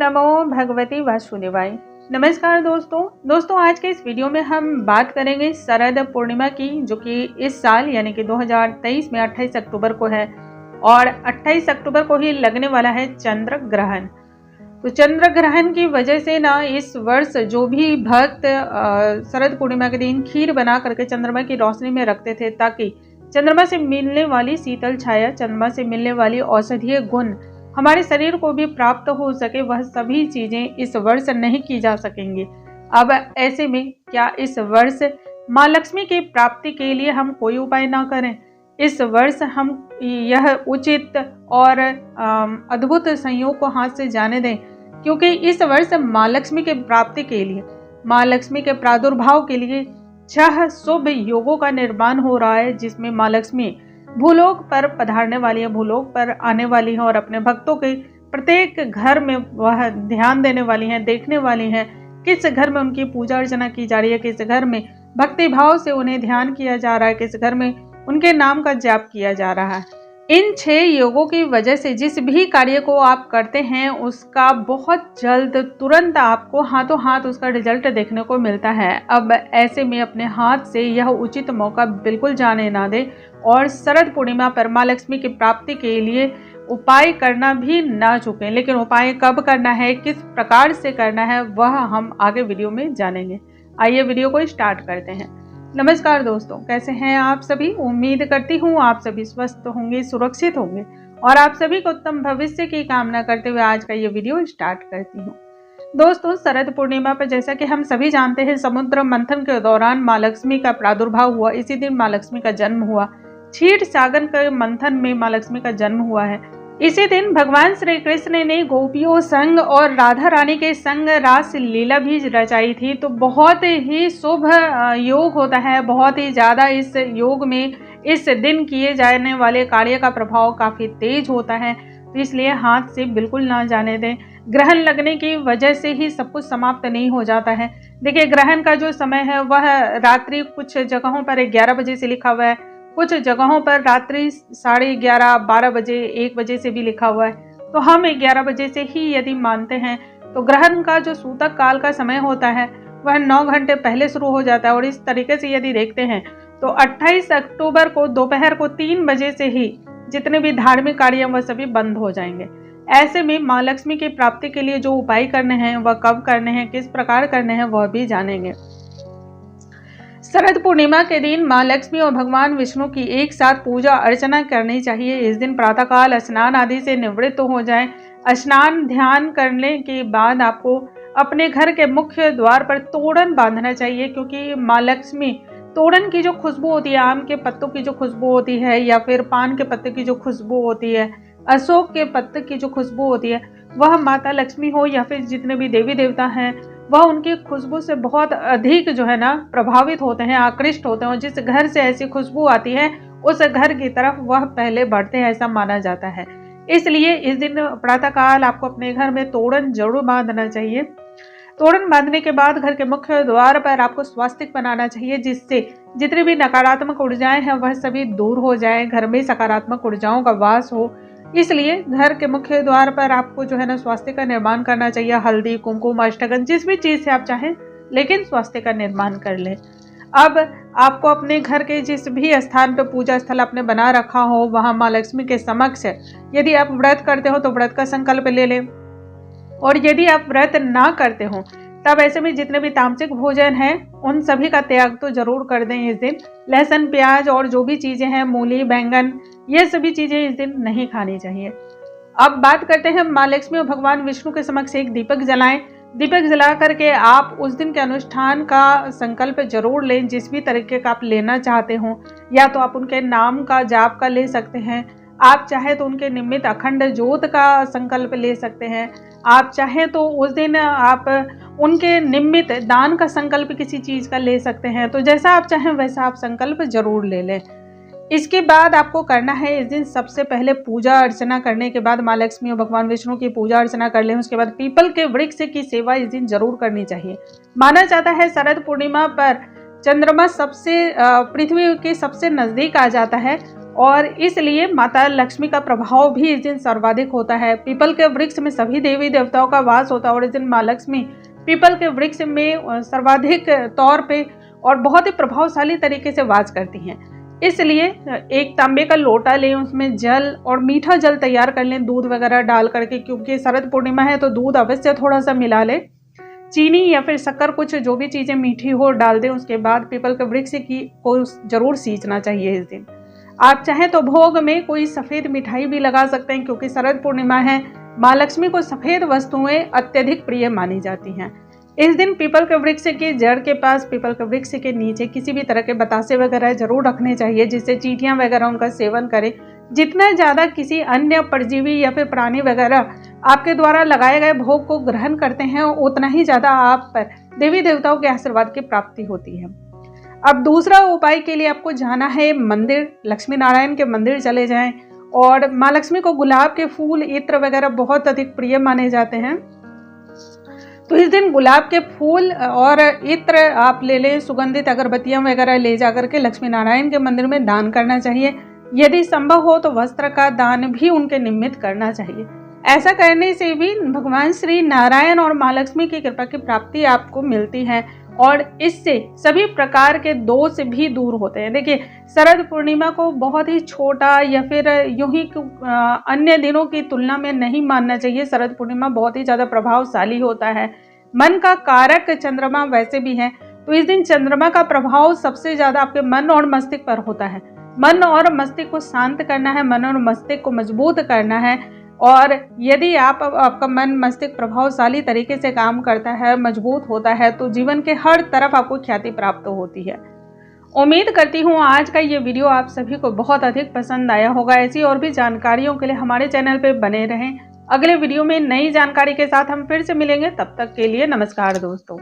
नमो भगवती वासुदेवाय। नमस्कार दोस्तों आज के इस वीडियो में हम बात करेंगे शरद पूर्णिमा की, जो कि इस साल यानी कि 2023 में 28 अक्टूबर को है और 28 अक्टूबर को ही लगने वाला है चंद्र ग्रहण। तो चंद्र ग्रहण की वजह से ना इस वर्ष जो भी भक्त शरद पूर्णिमा के दिन खीर बना करके चंद्रमा की रोशनी में रखते थे, ताकि चंद्रमा से मिलने वाली शीतल छाया, चंद्रमा से मिलने वाली औषधीय गुण हमारे शरीर को भी प्राप्त हो सके, वह सभी चीजें इस वर्ष नहीं की जा सकेंगी। अब ऐसे में क्या इस वर्ष माँ लक्ष्मी की प्राप्ति के लिए हम कोई उपाय ना करें? इस वर्ष हम यह उचित और अद्भुत संयोग को हाथ से जाने दें, क्योंकि इस वर्ष माँ लक्ष्मी के प्राप्ति के लिए, माँ लक्ष्मी के प्रादुर्भाव के लिए 6 शुभ योगों का निर्माण हो रहा है, जिसमें माँ लक्ष्मी भूलोक पर पधारने वाली है, भूलोक पर आने वाली है और अपने भक्तों के प्रत्येक घर में वह ध्यान देने वाली हैं, देखने वाली हैं किस घर में उनकी पूजा अर्चना की जा रही है, किस घर में भक्ति भाव से उन्हें ध्यान किया जा रहा है, किस घर में उनके नाम का जाप किया जा रहा है। इन 6 योगों की वजह से जिस भी कार्य को आप करते हैं उसका बहुत जल्द तुरंत आपको हाथों हाथ उसका रिजल्ट देखने को मिलता है। अब ऐसे में अपने हाथ से यह उचित मौका बिल्कुल जाने ना दें और शरद पूर्णिमा पर माँ लक्ष्मी की प्राप्ति के लिए उपाय करना भी ना चूकें। लेकिन उपाय कब करना है, किस प्रकार से करना है, वह हम आगे वीडियो में जानेंगे। आइए वीडियो को स्टार्ट करते हैं। नमस्कार दोस्तों, कैसे हैं आप सभी? उम्मीद करती हूँ आप सभी स्वस्थ होंगे, सुरक्षित होंगे और आप सभी को उत्तम भविष्य की कामना करते हुए आज का ये वीडियो स्टार्ट करती हूँ। दोस्तों, शरद पूर्णिमा पर जैसा कि हम सभी जानते हैं, समुद्र मंथन के दौरान माँ लक्ष्मी का प्रादुर्भाव हुआ। इसी दिन माँ लक्ष्मी का जन्म हुआ। क्षीर सागर के मंथन में माँ लक्ष्मी का जन्म हुआ है। इसी दिन भगवान श्री कृष्ण ने गोपियों संग और राधा रानी के संग रास लीला भी रचाई थी। तो बहुत ही शुभ योग होता है, बहुत ही ज्यादा इस योग में इस दिन किए जाने वाले कार्य का प्रभाव काफी तेज होता है। तो इसलिए हाथ से बिल्कुल ना जाने दें। ग्रहण लगने की वजह से ही सब कुछ समाप्त नहीं हो जाता है। देखिए, ग्रहण का जो समय है वह रात्रि कुछ जगहों पर 11 बजे से लिखा हुआ है, कुछ जगहों पर रात्रि 11:30, 12 बजे, 1 बजे से भी लिखा हुआ है। तो हम 11 बजे से ही यदि मानते हैं तो ग्रहण का जो सूतक काल का समय होता है वह 9 घंटे पहले शुरू हो जाता है। और इस तरीके से यदि देखते हैं तो 28 अक्टूबर को दोपहर को 3 बजे से ही जितने भी धार्मिक कार्य वह सभी बंद हो जाएंगे। ऐसे में माँ लक्ष्मी की प्राप्ति के लिए जो उपाय करने हैं वह कब करने हैं, किस प्रकार करने हैं, वह भी जानेंगे। शरद पूर्णिमा के दिन माँ लक्ष्मी और भगवान विष्णु की एक साथ पूजा अर्चना करनी चाहिए। इस दिन प्रातःकाल स्नान आदि से निवृत्त हो जाएं। स्नान ध्यान करने के बाद आपको अपने घर के मुख्य द्वार पर तोरण बांधना चाहिए, क्योंकि माँ लक्ष्मी तोरण की जो खुशबू होती है, आम के पत्तों की जो खुशबू होती है, या फिर पान के पत्ते की जो खुशबू होती है, अशोक के पत्ते की जो खुशबू होती है, वह माता लक्ष्मी हो या फिर जितने भी देवी देवता हैं वह उनकी खुशबू से बहुत अधिक जो है ना प्रभावित होते हैं, आकृष्ट होते हैं। जिस घर से ऐसी खुशबू आती है उस घर की तरफ वह पहले बढ़ते हैं, ऐसा माना जाता है। इसलिए इस दिन प्रातःकाल आपको अपने घर में तोरण जरूर बांधना चाहिए। तोरण बांधने के बाद घर के मुख्य द्वार पर आपको स्वास्तिक बनाना चाहिए, जिससे जितनी भी नकारात्मक ऊर्जाएं हैं वह सभी दूर हो जाए, घर में सकारात्मक ऊर्जाओं का वास हो। इसलिए घर के मुख्य द्वार पर आपको जो है ना स्वास्तिक का निर्माण करना चाहिए। हल्दी, कुमकुम, अष्टगंध, जिस भी चीज से आप चाहें, लेकिन स्वास्तिक का निर्माण कर लें। अब आपको अपने घर के जिस भी स्थान पर पूजा स्थल आपने बना रखा हो वहां माँ लक्ष्मी के समक्ष यदि आप व्रत करते हो तो व्रत का संकल्प ले लें, और यदि आप व्रत ना करते हो तब ऐसे में जितने भी तामसिक भोजन हैं उन सभी का त्याग तो जरूर कर दें। इस दिन लहसुन, प्याज और जो भी चीजें हैं, मूली, बैंगन, ये सभी चीजें इस दिन नहीं खानी चाहिए। अब बात करते हैं माँ लक्ष्मी और भगवान विष्णु के समक्ष एक दीपक जलाएं। दीपक जला करके आप उस दिन के अनुष्ठान का संकल्प जरूर लें, जिस भी तरीके का आप लेना चाहते हो। या तो आप उनके नाम का जाप का ले सकते हैं, आप चाहे तो उनके निमित्त अखंड ज्योत का संकल्प ले सकते हैं, आप चाहे तो उस दिन आप उनके निमित्त दान का संकल्प किसी चीज का ले सकते हैं। तो जैसा आप चाहें वैसा आप संकल्प जरूर ले लें। इसके बाद आपको करना है, इस दिन सबसे पहले पूजा अर्चना करने के बाद माँ लक्ष्मी और भगवान विष्णु की पूजा अर्चना कर लें। उसके बाद पीपल के वृक्ष की सेवा इस दिन जरूर करनी चाहिए। माना जाता है शरद पूर्णिमा पर चंद्रमा सबसे पृथ्वी के सबसे नजदीक आ जाता है और इसलिए माता लक्ष्मी का प्रभाव भी इस दिन सर्वाधिक होता है। पीपल के वृक्ष में सभी देवी देवताओं का वास होता है और इस दिन माँ लक्ष्मी पीपल के वृक्ष में सर्वाधिक तौर पे और बहुत ही प्रभावशाली तरीके से वास करती हैं। इसलिए एक तांबे का लोटा लें, उसमें जल और मीठा जल तैयार कर लें दूध वगैरह डाल करके, क्योंकि शरद पूर्णिमा है तो दूध अवश्य थोड़ा सा मिला लें। चीनी या फिर शक्कर, कुछ जो भी चीज़ें मीठी हो डाल दें। उसके बाद पीपल के वृक्ष को जरूर सींचना चाहिए इस दिन। आप चाहें तो भोग में कोई सफ़ेद मिठाई भी लगा सकते हैं, क्योंकि शरद पूर्णिमा है, माँ लक्ष्मी को सफ़ेद वस्तुएं अत्यधिक प्रिय मानी जाती हैं। इस दिन पीपल के वृक्ष की जड़ के पास, पीपल के वृक्ष के नीचे किसी भी तरह के बतासे वगैरह जरूर रखने चाहिए, जिससे चींटियां वगैरह उनका सेवन करें। जितना ज़्यादा किसी अन्य परजीवी या फिर प्राणी वगैरह आपके द्वारा लगाए गए भोग को ग्रहण करते हैं, उतना ही ज़्यादा आप पर देवी देवताओं के आशीर्वाद की प्राप्ति होती है। अब दूसरा उपाय के लिए आपको जाना है मंदिर, लक्ष्मी नारायण के मंदिर चले जाएं। और माँ लक्ष्मी को गुलाब के फूल, इत्र वगैरह बहुत अधिक प्रिय माने जाते हैं, तो इस दिन गुलाब के फूल और इत्र आप ले लें। सुगंधित अगरबत्तियां वगैरह ले जाकर के लक्ष्मी नारायण के मंदिर में दान करना चाहिए। यदि संभव हो तो वस्त्र का दान भी उनके निमित्त करना चाहिए। ऐसा करने से भी भगवान श्री नारायण और माँ लक्ष्मी की कृपा की प्राप्ति आपको मिलती है और इससे सभी प्रकार के दोष भी दूर होते हैं। देखिए, शरद पूर्णिमा को बहुत ही छोटा या फिर यूं ही अन्य दिनों की तुलना में नहीं मानना चाहिए। शरद पूर्णिमा बहुत ही ज़्यादा प्रभावशाली होता है। मन का कारक चंद्रमा वैसे भी है, तो इस दिन चंद्रमा का प्रभाव सबसे ज़्यादा आपके मन और मस्तिष्क पर होता है। मन और मस्तिष्क को शांत करना है, मन और मस्तिष्क को मजबूत करना है। और यदि आपका मन मस्तिष्क प्रभावशाली तरीके से काम करता है, मजबूत होता है, तो जीवन के हर तरफ आपको ख्याति प्राप्त होती है। उम्मीद करती हूँ आज का ये वीडियो आप सभी को बहुत अधिक पसंद आया होगा। ऐसी और भी जानकारियों के लिए हमारे चैनल पे बने रहें। अगले वीडियो में नई जानकारी के साथ हम फिर से मिलेंगे। तब तक के लिए नमस्कार दोस्तों।